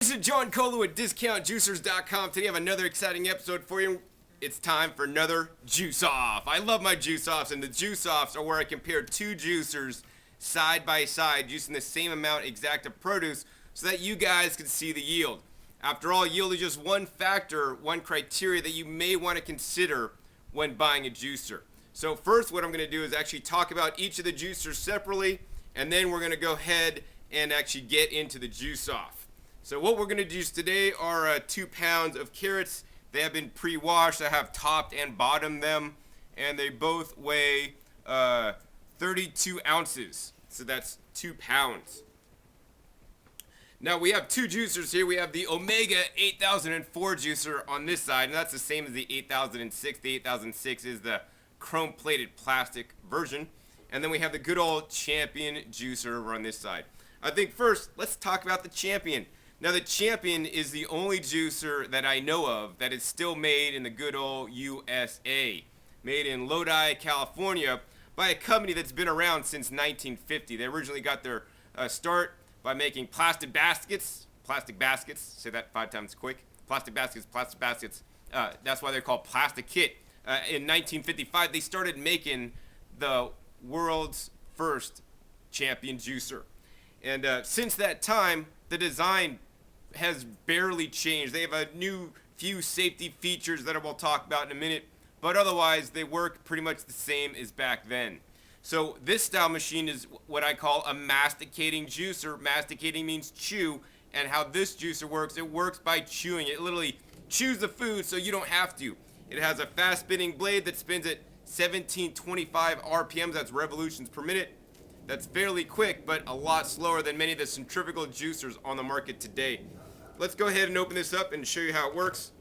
This is John Colo at DiscountJuicers.com. Today I have another exciting episode for you. It's time for another Juice Off. I love my Juice Offs, and the Juice Offs are where I compare two juicers side by side using the same amount exact of produce so that you guys can see the yield. After all, yield is just one factor, one criteria that you may want to consider when buying a juicer. So first what I'm going to do is actually talk about each of the juicers separately, and then we're going to go ahead and actually get into the Juice Off. So what we're going to juice today are 2 pounds of carrots. They have been pre-washed. I have topped and bottomed them, and they both weigh 32 ounces. So that's 2 pounds. Now we have two juicers here. We have the Omega 8004 juicer on this side, and that's the same as the 8006. The 8006 is the chrome-plated plastic version. And then we have the good old Champion juicer over on this side. I think first, let's talk about the Champion. Now the Champion is the only juicer that I know of that is still made in the good old USA. Made in Lodi, California by a company that's been around since 1950. They originally got their start by making plastic baskets. Say that 5 times quick. Plastic baskets. That's why they're called Plastic Kit. In 1955, they started making the world's first Champion juicer. And since that time, the design has barely changed. They have a few safety features that I will talk about in a minute, but otherwise they work pretty much the same as back then. So this style machine is what I call a masticating juicer. Masticating means chew, and how this juicer works, it works by chewing. It literally chews the food so you don't have to. It has a fast spinning blade that spins at 1725 RPMs, that's revolutions per minute. That's fairly quick, but a lot slower than many of the centrifugal juicers on the market today. Let's go ahead and open this up and show you how it works.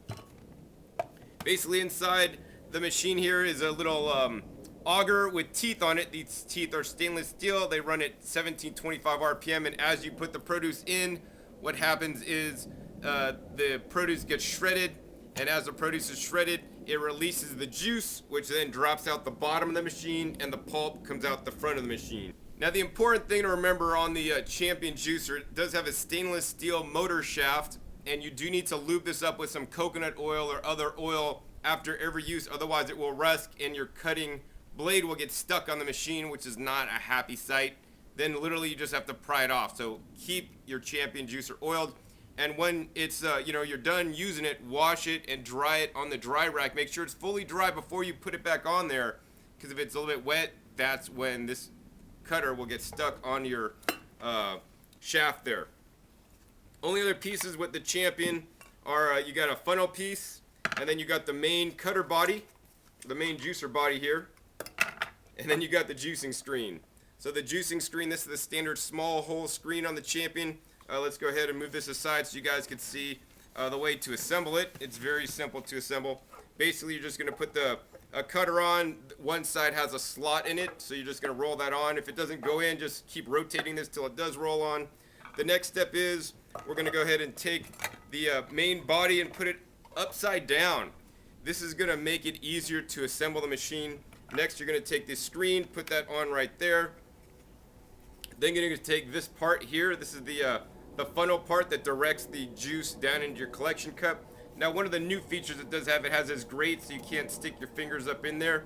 Basically inside the machine here is a little auger with teeth on it. These teeth are stainless steel. They run at 1725 RPM, and as you put the produce in, what happens is the produce gets shredded, and as the produce is shredded, it releases the juice, which then drops out the bottom of the machine, and the pulp comes out the front of the machine. Now the important thing to remember on the Champion juicer, it does have a stainless steel motor shaft, and you do need to lube this up with some coconut oil or other oil after every use, otherwise it will rust and your cutting blade will get stuck on the machine, which is not a happy sight. Then literally you just have to pry it off. So keep your Champion juicer oiled, and when it's you're done using it, wash it and dry it on the dry rack. Make sure it's fully dry before you put it back on there, because if it's a little bit wet, that's when this cutter will get stuck on your shaft there. Only other pieces with the Champion are you got a funnel piece, and then you got the main cutter body, the main juicer body here, and then you got the juicing screen. So the juicing screen, this is the standard small hole screen on the Champion. Let's go ahead and move this aside so you guys can see the way to assemble it. It's very simple to assemble. Basically, you're just going to put the cutter on. One side has a slot in it, so you're just going to roll that on. If it doesn't go in, just keep rotating this till it does roll on. The next step is we're going to go ahead and take the main body and put it upside down. This is going to make it easier to assemble the machine. Next, you're going to take this screen, put that on right there. Then you're going to take this part here. This is the funnel part that directs the juice down into your collection cup. Now, one of the new features it does have, it has this grate so you can't stick your fingers up in there.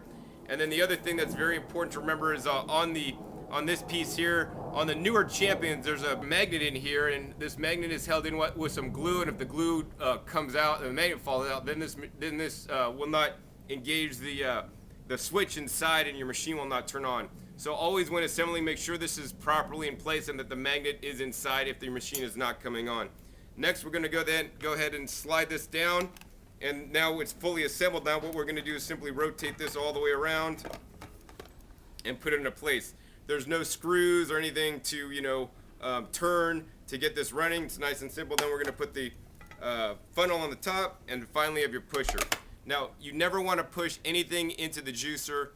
And then the other thing that's very important to remember is on this piece here, on the newer Champions, there's a magnet in here, and this magnet is held in with some glue, and if the glue comes out and the magnet falls out, then this will not engage the switch inside, and your machine will not turn on. So always when assembling, make sure this is properly in place and that the magnet is inside if the machine is not coming on. Next, we're going to go ahead and slide this down, and now it's fully assembled. Now what we're going to do is simply rotate this all the way around and put it into place. There's no screws or anything to turn to get this running. It's nice and simple. Then we're going to put the funnel on the top, and finally have your pusher. Now you never want to push anything into the juicer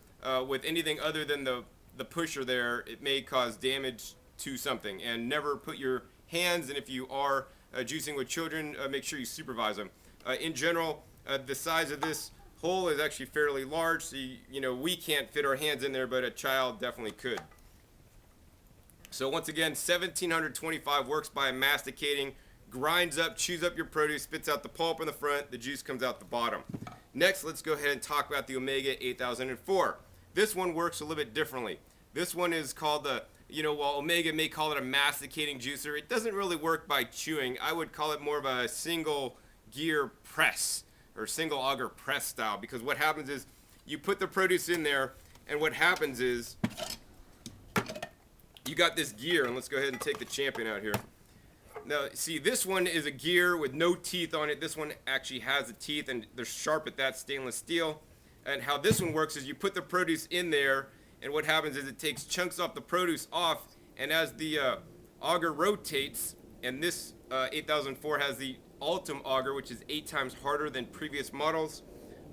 with anything other than the pusher there. It may cause damage to something. And never put your hands, and if you are juicing with children, make sure you supervise them. In general, the size of this hole is actually fairly large, so we can't fit our hands in there, but a child definitely could. So once again, 1725 works by masticating. grinds up, chews up your produce, spits out the pulp in the front, the juice comes out the bottom. Next, let's go ahead and talk about the Omega 8004. This one works a little bit differently. This one is called the, while Omega may call it a masticating juicer, it doesn't really work by chewing. I would call it more of a single gear press or single auger press style, because what happens is you put the produce in there, and what happens is you got this gear, and let's go ahead and take the Champion out here. Now, see, this one is a gear with no teeth on it. This one actually has the teeth, and they're sharp at that, stainless steel. And how this one works is you put the produce in there, and what happens is it takes chunks off the produce off, and as the auger rotates, and this 8004 has the Ultim auger, which is 8 times harder than previous models.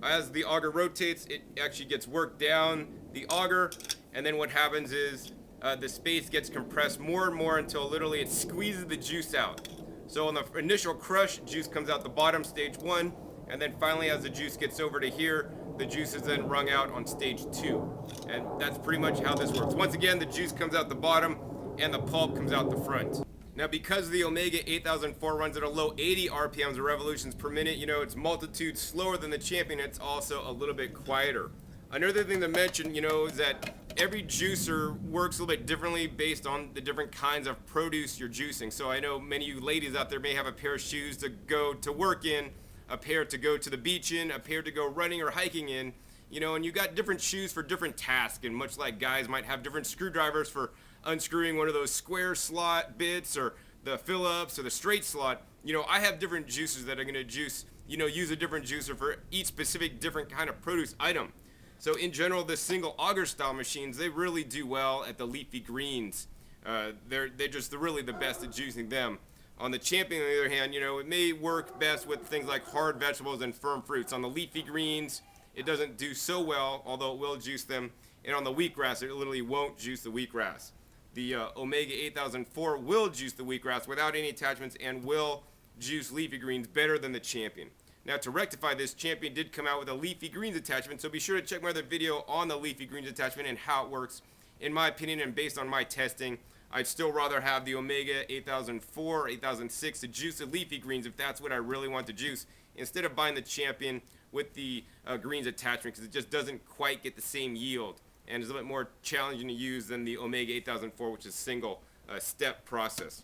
As the auger rotates, it actually gets worked down the auger, and then what happens is the space gets compressed more and more until literally it squeezes the juice out. So on the initial crush, juice comes out the bottom, stage 1, and then finally as the juice gets over to here, the juice is then wrung out on stage 2. And that's pretty much how this works. Once again, the juice comes out the bottom and the pulp comes out the front. Now, because the Omega 8004 runs at a low 80 RPMs or revolutions per minute, it's multitude slower than the Champion. It's also a little bit quieter. Another thing to mention, is that every juicer works a little bit differently based on the different kinds of produce you're juicing. So I know many of you ladies out there may have a pair of shoes to go to work in, a pair to go to the beach in, a pair to go running or hiking in, and you got different shoes for different tasks. And much like guys might have different screwdrivers for unscrewing one of those square slot bits or the Phillips or the straight slot, I have different juicers that are going to juice, use a different juicer for each specific different kind of produce item. So in general, the single auger style machines, they really do well at the leafy greens. They're really the best at juicing them. On the Champion, on the other hand, it may work best with things like hard vegetables and firm fruits. On the leafy greens, it doesn't do so well, although it will juice them. And on the wheatgrass, it literally won't juice the wheatgrass. The Omega 8004 will juice the wheatgrass without any attachments and will juice leafy greens better than the Champion. Now, to rectify this, Champion did come out with a leafy greens attachment, so be sure to check my other video on the leafy greens attachment and how it works. In my opinion, and based on my testing, I'd still rather have the Omega 8004 or 8006 to juice the leafy greens if that's what I really want to juice, instead of buying the Champion with the greens attachment, because it just doesn't quite get the same yield and is a little bit more challenging to use than the Omega 8004, which is single step process.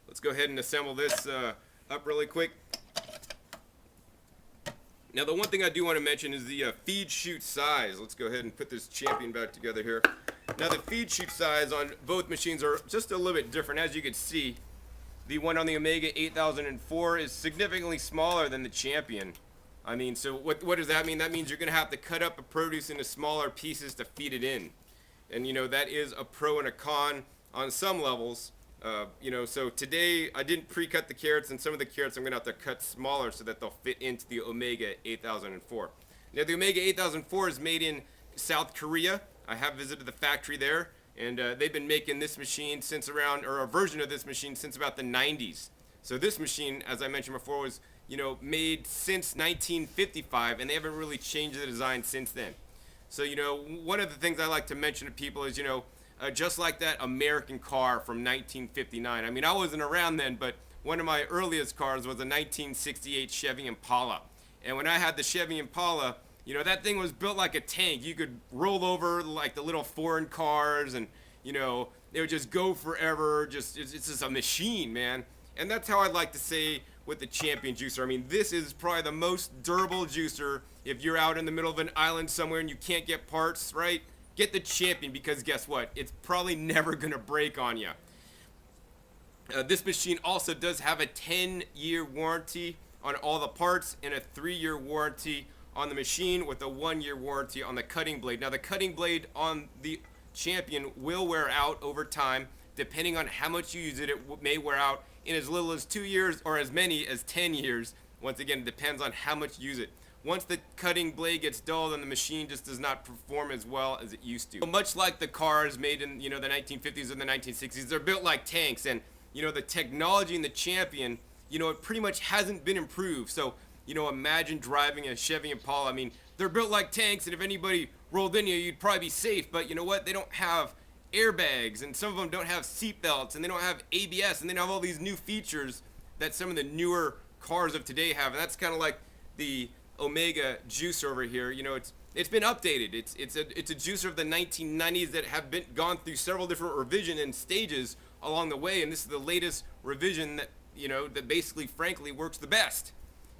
Let's go ahead and assemble this up really quick. Now, the one thing I do want to mention is the feed chute size. Let's go ahead and put this Champion back together here. Now, the feed chute size on both machines are just a little bit different. As you can see, the one on the Omega 8004 is significantly smaller than the Champion. I mean, so what does that mean? That means you're going to have to cut up the produce into smaller pieces to feed it in. And, that is a pro and a con on some levels. So today I didn't pre-cut the carrots, and some of the carrots I'm going to have to cut smaller so that they'll fit into the Omega 8004. Now, the Omega 8004 is made in South Korea. I have visited the factory there, and they've been making this machine since around, or a version of this machine since about the 90s. So this machine, as I mentioned before, was made since 1955, and they haven't really changed the design since then. So, one of the things I like to mention to people is, just like that American car from 1959. I mean, I wasn't around then, but one of my earliest cars was a 1968 Chevy Impala. And when I had the Chevy Impala, that thing was built like a tank. You could roll over like the little foreign cars, and, it would just go forever. It's just a machine, man. And that's how I'd like to say with the Champion juicer. I mean, this is probably the most durable juicer. If you're out in the middle of an island somewhere and you can't get parts, right? Get the Champion, because guess what? It's probably never going to break on you. This machine also does have a 10-year warranty on all the parts and a 3-year warranty on the machine with a 1-year warranty on the cutting blade. Now, the cutting blade on the Champion will wear out over time. Depending on how much you use it, it may wear out in as little as 2 years or as many as 10 years. Once again, it depends on how much you use it. Once the cutting blade gets dull, then the machine just does not perform as well as it used to. So much like the cars made in the 1950s and the 1960s, they're built like tanks, and the technology in the Champion, it pretty much hasn't been improved. So imagine driving a Chevy Impala. I mean, they're built like tanks, and if anybody rolled in you'd probably be safe. But you know what? They don't have airbags, and some of them don't have seat belts, and they don't have ABS, and they don't have all these new features that some of the newer cars of today have. And that's kind of like the Omega juicer over here. You know, it's been updated. It's a juicer of the 1990s that have been gone through several different revision and stages along the way, and this is the latest revision that, you know, that basically, frankly, works the best.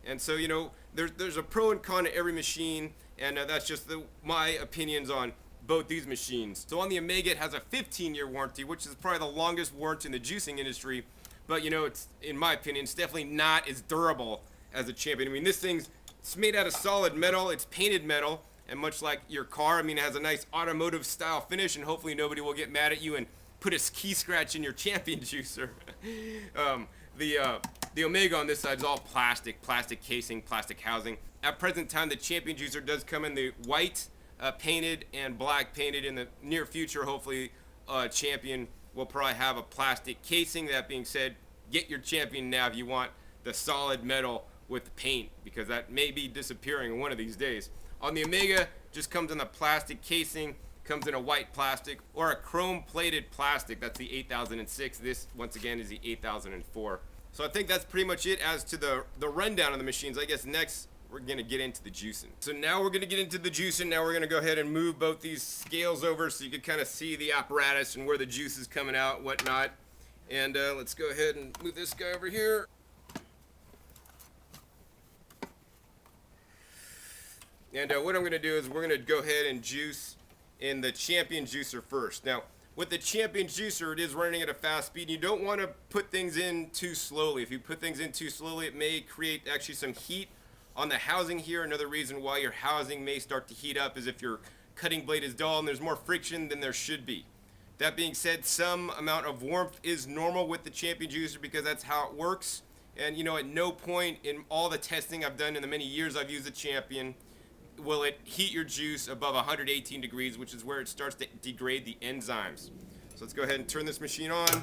And so, you know, there's a pro and con to every machine, and that's just my opinions on both these machines. So on the Omega, it has a 15-year warranty, which is probably the longest warranty in the juicing industry. But, you know, it's, in my opinion, it's definitely not as durable as the Champion. I mean, this thing's, it's made out of solid metal. It's painted metal. And much like your car, I mean, it has a nice automotive style finish, and hopefully nobody will get mad at you and put a key scratch in your Champion juicer. The Omega on this side is all plastic casing, plastic housing. At present time, the Champion juicer does come in the white painted and black painted. In the near future, hopefully Champion will probably have a plastic casing. That being said, get your Champion now if you want the solid metal with paint, because that may be disappearing one of these days. On the Omega, just comes in a plastic casing, comes in a white plastic or a chrome plated plastic. That's the 8006. This, once again, is the 8004. So I think that's pretty much it as to the rundown of the machines. I guess next we're going to get into the juicing. So now we're going to get into the juicing. Now we're going to go ahead and move both these scales over so you can kind of see the apparatus and where the juice is coming out, whatnot. And let's go ahead and move this guy over here. And what I'm going to do is we're going to go ahead and juice in the Champion juicer first. Now, with the Champion juicer, it is running at a fast speed. You don't want to put things in too slowly. If you put things in too slowly, it may create actually some heat on the housing here. Another reason why your housing may start to heat up is if your cutting blade is dull and there's more friction than there should be. That being said, some amount of warmth is normal with the Champion juicer because that's how it works. And, you know, at no point in all the testing I've done in the many years I've used the Champion will it heat your juice above 118 degrees, which is where it starts to degrade the enzymes. So let's go ahead and turn this machine on.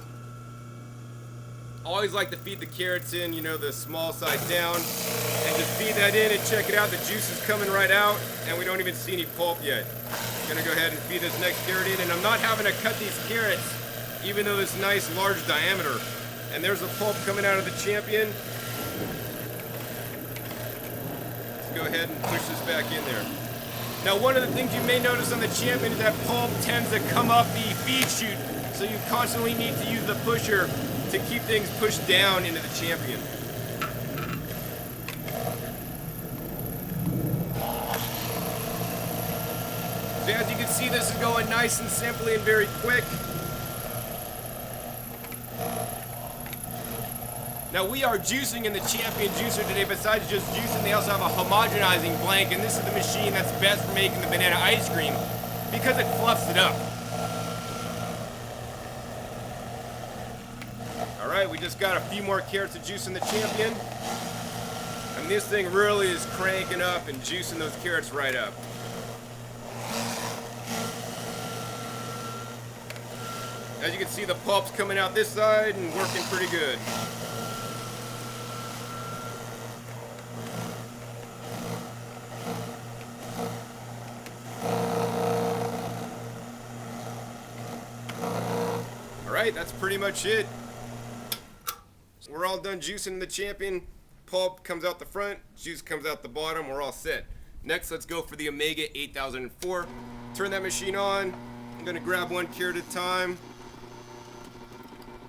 Always like to feed the carrots in, you know, the small side down, and just feed that in and check it out. The juice is coming right out, and we don't even see any pulp yet. I'm gonna go ahead and feed this next carrot in, and I'm not having to cut these carrots, even though this nice large diameter. And there's the pulp coming out of the Champion. Go ahead and push this back in there. Now, one of the things you may notice on the Champion is that pulp tends to come up the feed chute, so you constantly need to use the pusher to keep things pushed down into the Champion. So as you can see, this is going nice and simply and very quick. Now, we are juicing in the Champion juicer today. Besides just juicing, they also have a homogenizing blank, and this is the machine that's best for making the banana ice cream because it fluffs it up. All right, we just got a few more carrots of juice in the Champion, and this thing really is cranking up and juicing those carrots right up. As you can see, the pulp's coming out this side and working pretty good. Alright, that's pretty much it. We're all done juicing the Champion. Pulp comes out the front, juice comes out the bottom, we're all set. Next, let's go for the Omega 8004. Turn that machine on. I'm gonna grab one carrot at a time.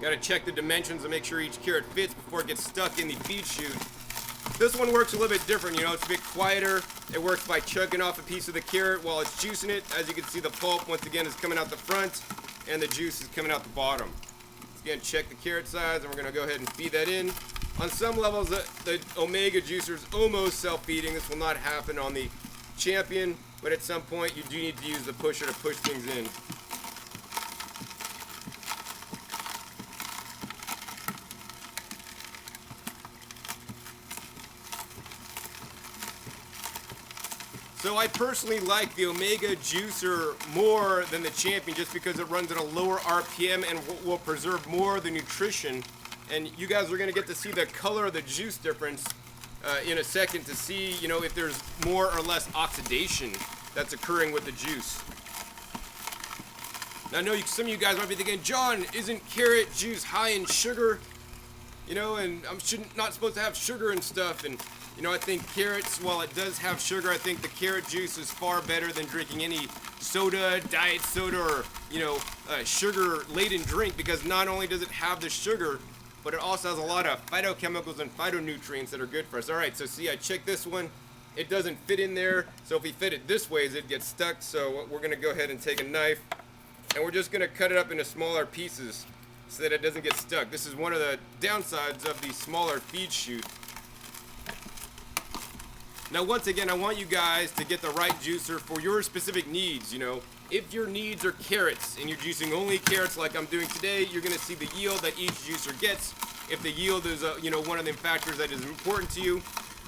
Gotta check the dimensions and make sure each carrot fits before it gets stuck in the feed chute. This one works a little bit different, you know, it's a bit quieter. It works by chugging off a piece of the carrot while it's juicing it. As you can see, the pulp, once again, is coming out the front, and the juice is coming out the bottom. Let's again check the carrot size, and we're gonna go ahead and feed that in. On some levels, the Omega juicer is almost self-feeding. This will not happen on the Champion, but at some point, you do need to use the pusher to push things in. So I personally like the Omega juicer more than the Champion just because it runs at a lower RPM and will preserve more of the nutrition. And you guys are going to get to see the color of the juice difference in a second to see, you know, if there's more or less oxidation that's occurring with the juice. Now, I know some of you guys might be thinking, John, isn't carrot juice high in sugar? You know, and I'm not supposed to have sugar and stuff. And, you know, I think carrots, while it does have sugar, I think the carrot juice is far better than drinking any soda, diet soda, or, you know, sugar-laden drink, because not only does it have the sugar, but it also has a lot of phytochemicals and phytonutrients that are good for us. All right, so see, I checked this one. It doesn't fit in there, so if we fit it this way, it gets stuck. So we're gonna go ahead and take a knife, and we're just gonna cut it up into smaller pieces so that it doesn't get stuck. This is one of the downsides of the smaller feed chute. Now, once again, I want you guys to get the right juicer for your specific needs. You know, if your needs are carrots and you're juicing only carrots like I'm doing today, you're gonna see the yield that each juicer gets. If the yield is, you know, one of the factors that is important to you.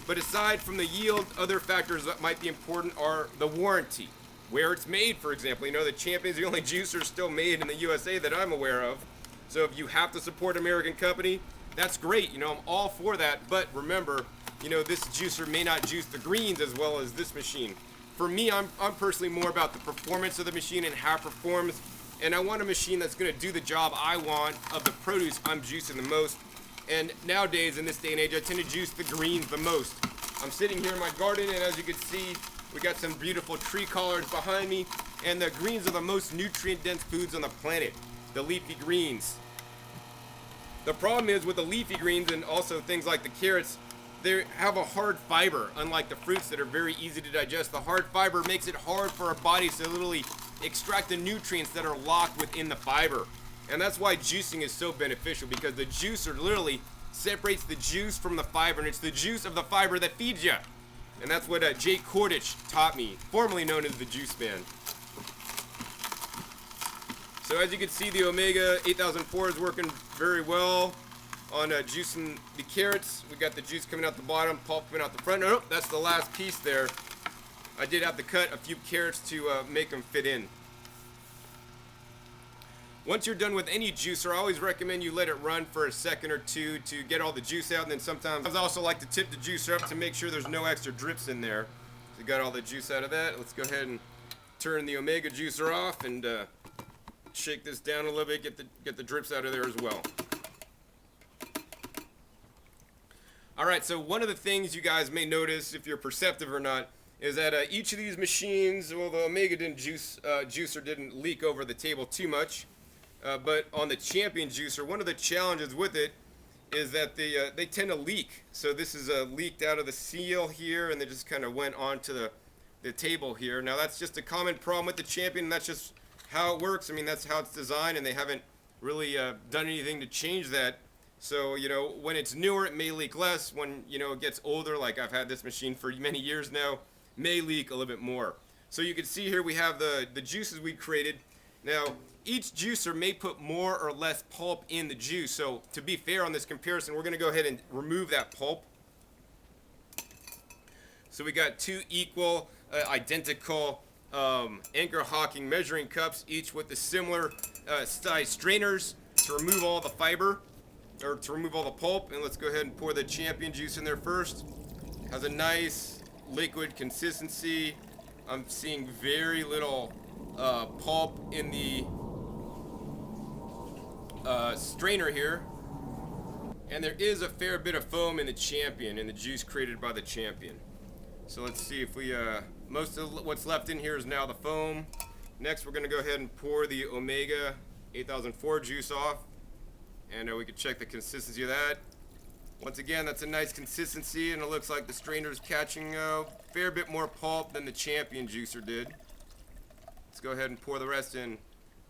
But aside from the yield, other factors that might be important are the warranty, where it's made, for example. You know, the Champion's the only juicer still made in the USA that I'm aware of. So if you have to support an American company, that's great. You know, I'm all for that. But remember, you know, this juicer may not juice the greens as well as this machine. For me, I'm personally more about the performance of the machine and how it performs. And I want a machine that's going to do the job I want of the produce I'm juicing the most. And nowadays, in this day and age, I tend to juice the greens the most. I'm sitting here in my garden, and as you can see, we got some beautiful tree collards behind me. And the greens are the most nutrient-dense foods on the planet, the leafy greens. The problem is with the leafy greens and also things like the carrots, they have a hard fiber, unlike the fruits that are very easy to digest. The hard fiber makes it hard for our bodies to literally extract the nutrients that are locked within the fiber. And that's why juicing is so beneficial, because the juicer literally separates the juice from the fiber, and it's the juice of the fiber that feeds you. And that's what Jake Kordich taught me, formerly known as the Juice Man. So as you can see, the Omega 8004 is working very well on juicing the carrots. We got the juice coming out the bottom, pulp coming out the front. Oh, that's the last piece there. I did have to cut a few carrots to make them fit in. Once you're done with any juicer, I always recommend you let it run for a second or two to get all the juice out, and then sometimes I also like to tip the juicer up to make sure there's no extra drips in there. So we got all the juice out of that. Let's go ahead and turn the Omega juicer off and shake this down a little bit, get the drips out of there as well. All right, so one of the things you guys may notice, if you're perceptive or not, is that each of these machines, well, the Omega juicer didn't leak over the table too much. But on the Champion juicer, one of the challenges with it is that they tend to leak. So this is leaked out of the seal here, and they just kind of went onto the table here. Now that's just a common problem with the Champion, and that's just how it works. I mean, that's how it's designed, and they haven't really done anything to change that. So, you know, when it's newer, it may leak less. When, you know, it gets older, like I've had this machine for many years now, may leak a little bit more. So you can see here we have the juices we created. Now, each juicer may put more or less pulp in the juice. So to be fair on this comparison, we're going to go ahead and remove that pulp. So we got two equal, identical Anchor Hocking measuring cups, each with the similar size strainers to remove all the fiber, or to remove all the pulp. And let's go ahead and pour the Champion juice in there first. Has a nice liquid consistency. I'm seeing very little pulp in the strainer here, and there is a fair bit of foam in the Champion, in the juice created by the Champion. So let's see if we most of what's left in here is now the foam. Next, we're going to go ahead and pour the Omega 8004 juice off, and we can check the consistency of that. Once again, that's a nice consistency, and it looks like the strainer is catching a fair bit more pulp than the Champion juicer did. Let's go ahead and pour the rest in.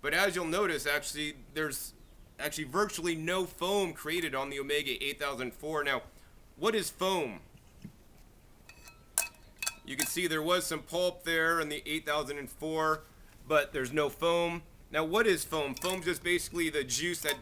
But as you'll notice, actually, there's actually virtually no foam created on the Omega 8004. Now, what is foam? You can see there was some pulp there in the 8004, but there's no foam. Now, what is foam? Foam's just basically the juice that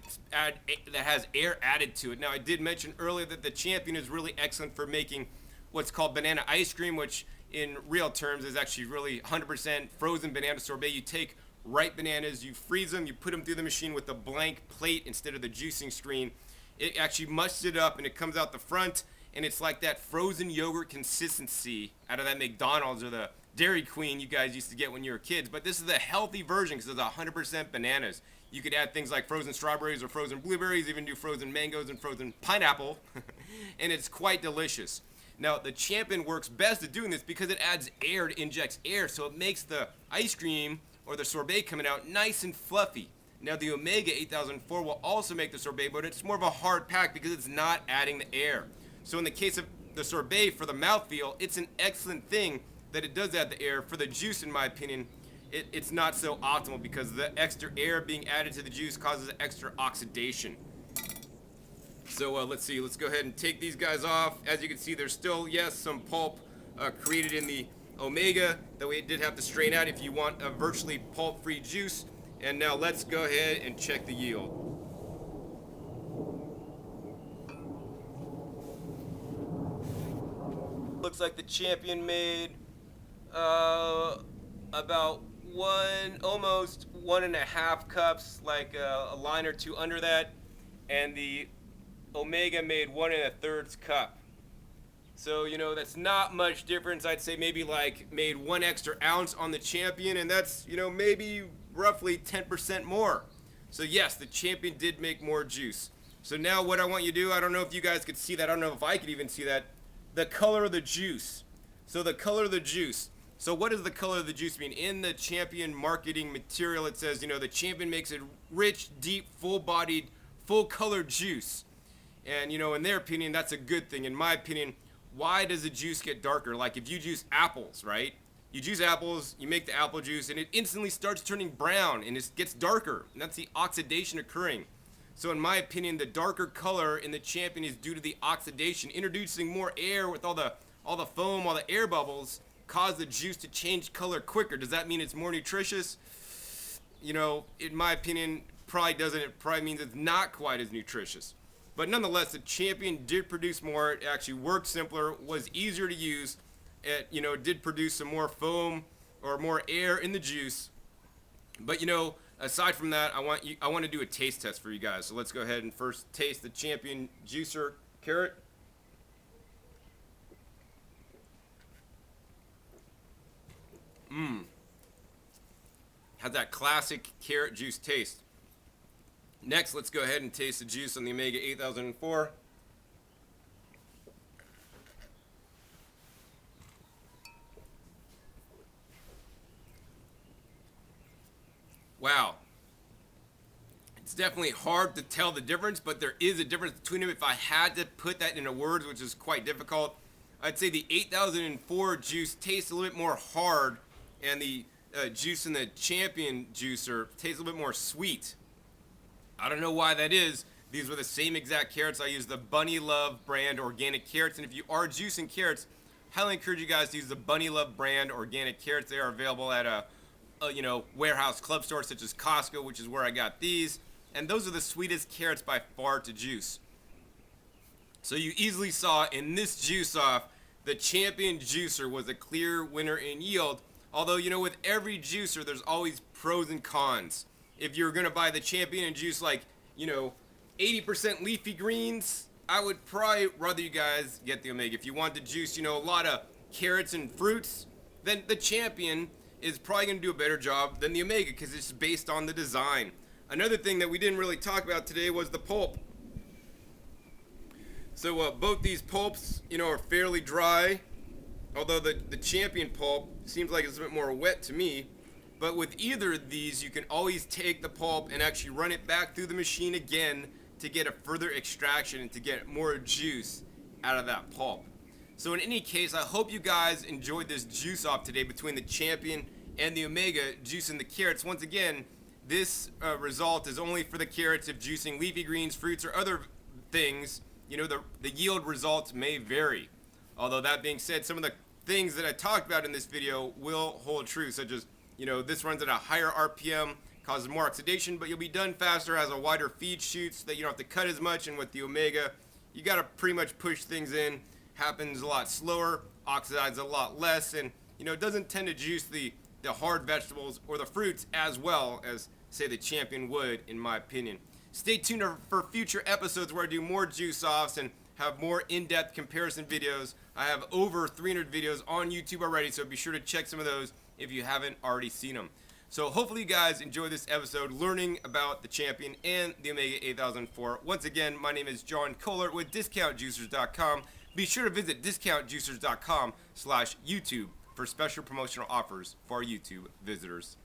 has air added to it. Now, I did mention earlier that the Champion is really excellent for making what's called banana ice cream, which in real terms is actually really 100% frozen banana sorbet. You take ripe bananas, you freeze them, you put them through the machine with a blank plate instead of the juicing screen. It actually mushes it up, and it comes out the front, and it's like that frozen yogurt consistency out of that McDonald's or the Dairy Queen you guys used to get when you were kids, but this is the healthy version because it's 100% bananas. You could add things like frozen strawberries or frozen blueberries, even do frozen mangoes and frozen pineapple, and it's quite delicious. Now, the Champion works best at doing this because it adds air, it injects air, so it makes the ice cream or the sorbet coming out nice and fluffy. Now, the Omega 8004 will also make the sorbet, but it's more of a hard pack because it's not adding the air. So in the case of the sorbet, for the mouthfeel, it's an excellent thing that it does add the air. For the juice, in my opinion, it's not so optimal because the extra air being added to the juice causes extra oxidation. So let's see, let's go ahead and take these guys off. As you can see, there's still, yes, some pulp created in the Omega that we did have to strain out if you want a virtually pulp-free juice. And now let's go ahead and check the yield. Looks like the Champion made about almost 1.5 cups, like a line or two under that, and the Omega made 1 1/3 cup. So, you know, that's not much difference. I'd say maybe like made 1 extra ounce on the Champion, and that's, you know, maybe roughly 10% more. So yes, the Champion did make more juice. So now what I want you to do, I don't know if you guys could see that, I don't know if I could even see that, the color of the juice. So the color of the juice. So what does the color of the juice mean? In the Champion marketing material, it says, you know, the Champion makes it rich, deep, full-bodied, full-colored juice. And, you know, in their opinion, that's a good thing. In my opinion, why does the juice get darker? Like if you juice apples, right? You juice apples, you make the apple juice, and it instantly starts turning brown, and it gets darker. And that's the oxidation occurring. So in my opinion, the darker color in the Champion is due to the oxidation. Introducing more air with all the foam, all the air bubbles, cause the juice to change color quicker. Does that mean it's more nutritious? You know, in my opinion, probably doesn't. It probably means it's not quite as nutritious. But nonetheless, the Champion did produce more. It actually worked simpler, was easier to use. It, you know, did produce some more foam or more air in the juice. But, you know, aside from that, I want to do a taste test for you guys. So let's go ahead and first taste the Champion Juicer Carrot. Has that classic carrot juice taste. Next, let's go ahead and taste the juice on the Omega 8004. Wow. It's definitely hard to tell the difference, but there is a difference between them. If I had to put that into words, which is quite difficult, I'd say the 8004 juice tastes a little bit more hard, and the juice in the Champion juicer tastes a little bit more sweet. I don't know why that is. These were the same exact carrots. I use the Bunny Love brand organic carrots, and if you are juicing carrots, highly encourage you guys to use the Bunny Love brand organic carrots. They are available at a warehouse club store such as Costco, which is where I got these, and those are the sweetest carrots by far to juice. So you easily saw in this juice off, the Champion juicer was a clear winner in yield. Although, you know, with every juicer, there's always pros and cons. If you're gonna buy the Champion and juice like, you know, 80% leafy greens, I would probably rather you guys get the Omega. If you want to juice, you know, a lot of carrots and fruits, then the Champion is probably gonna do a better job than the Omega because it's based on the design. Another thing that we didn't really talk about today was the pulp. So both these pulps, you know, are fairly dry, although the Champion pulp seems like it's a bit more wet to me. But with either of these, you can always take the pulp and actually run it back through the machine again to get a further extraction and to get more juice out of that pulp. So in any case, I hope you guys enjoyed this juice off today between the Champion and the Omega juicing the carrots. Once again, this result is only for the carrots. If juicing leafy greens, fruits, or other things, you know, the yield results may vary. Although that being said, some of the things that I talked about in this video will hold true, such as, you know, this runs at a higher RPM, causes more oxidation, but you'll be done faster, has a wider feed chute so that you don't have to cut as much. And with the Omega, you got to pretty much push things in, happens a lot slower, oxidizes a lot less, and, you know, it doesn't tend to juice the hard vegetables or the fruits as well as, say, the Champion would, in my opinion. Stay tuned for future episodes where I do more juice offs and have more in-depth comparison videos. I have over 300 videos on YouTube already, so be sure to check some of those if you haven't already seen them. So hopefully you guys enjoy this episode learning about the Champion and the Omega 8004. Once again, my name is John Kohler with DiscountJuicers.com. Be sure to visit DiscountJuicers.com/YouTube for special promotional offers for our YouTube visitors.